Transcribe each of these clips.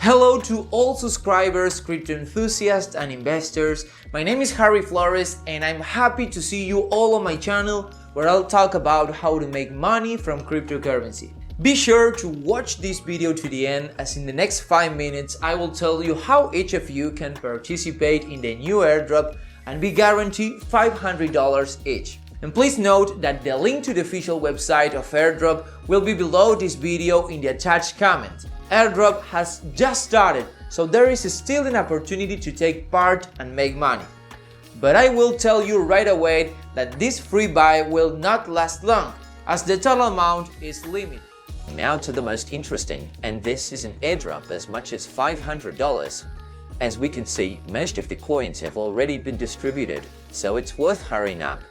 Hello to all subscribers, crypto enthusiasts and investors. My name is Harry Flores and I'm happy to see you all on my channel where I'll talk about how to make money from cryptocurrency. Be sure to watch this video to the end, as in the next 5 minutes I will tell you how each of you can participate in the new airdrop and be guaranteed $500 each. And please note that the link to the official website of Airdrop will be below this video in the attached comment. Airdrop has just started, so there is still an opportunity to take part and make money. But I will tell you right away that this free buy will not last long, as the total amount is limited. Now to the most interesting, and this is an airdrop as much as $500. As we can see, most of the coins have already been distributed, so it's worth hurrying up.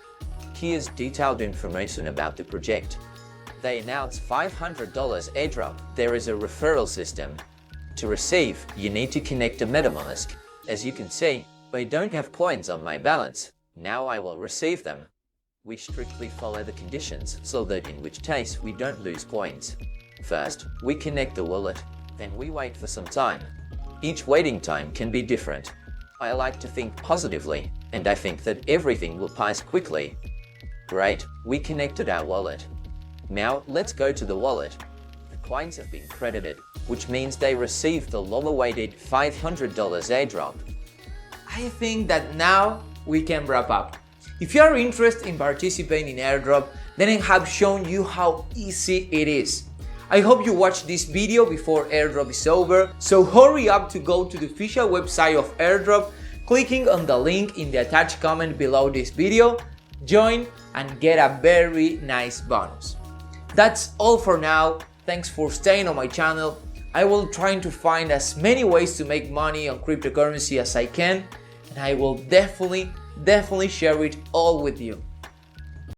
Here's detailed information about the project. They announced $500 airdrop. There is a referral system. To receive, you need to connect a MetaMask. As you can see, I don't have coins on my balance. Now I will receive them. We strictly follow the conditions so that in which case we don't lose coins. First, we connect the wallet, then we wait for some time. Each waiting time can be different. I like to think positively, and I think that everything will pass quickly. Great, we connected our wallet. Now let's go to the wallet. The coins have been credited, which means they received the long-awaited $500 airdrop. I think that now we can wrap up. If you are interested in participating in airdrop, then I have shown you how easy it is. I hope you watch this video before airdrop is over, so hurry up to go to the official website of airdrop, clicking on the link in the attached comment below this video, join and get a very nice bonus. That's all for now. Thanks for staying on my channel. I will try to find as many ways to make money on cryptocurrency as I can, and I will definitely share it all with you.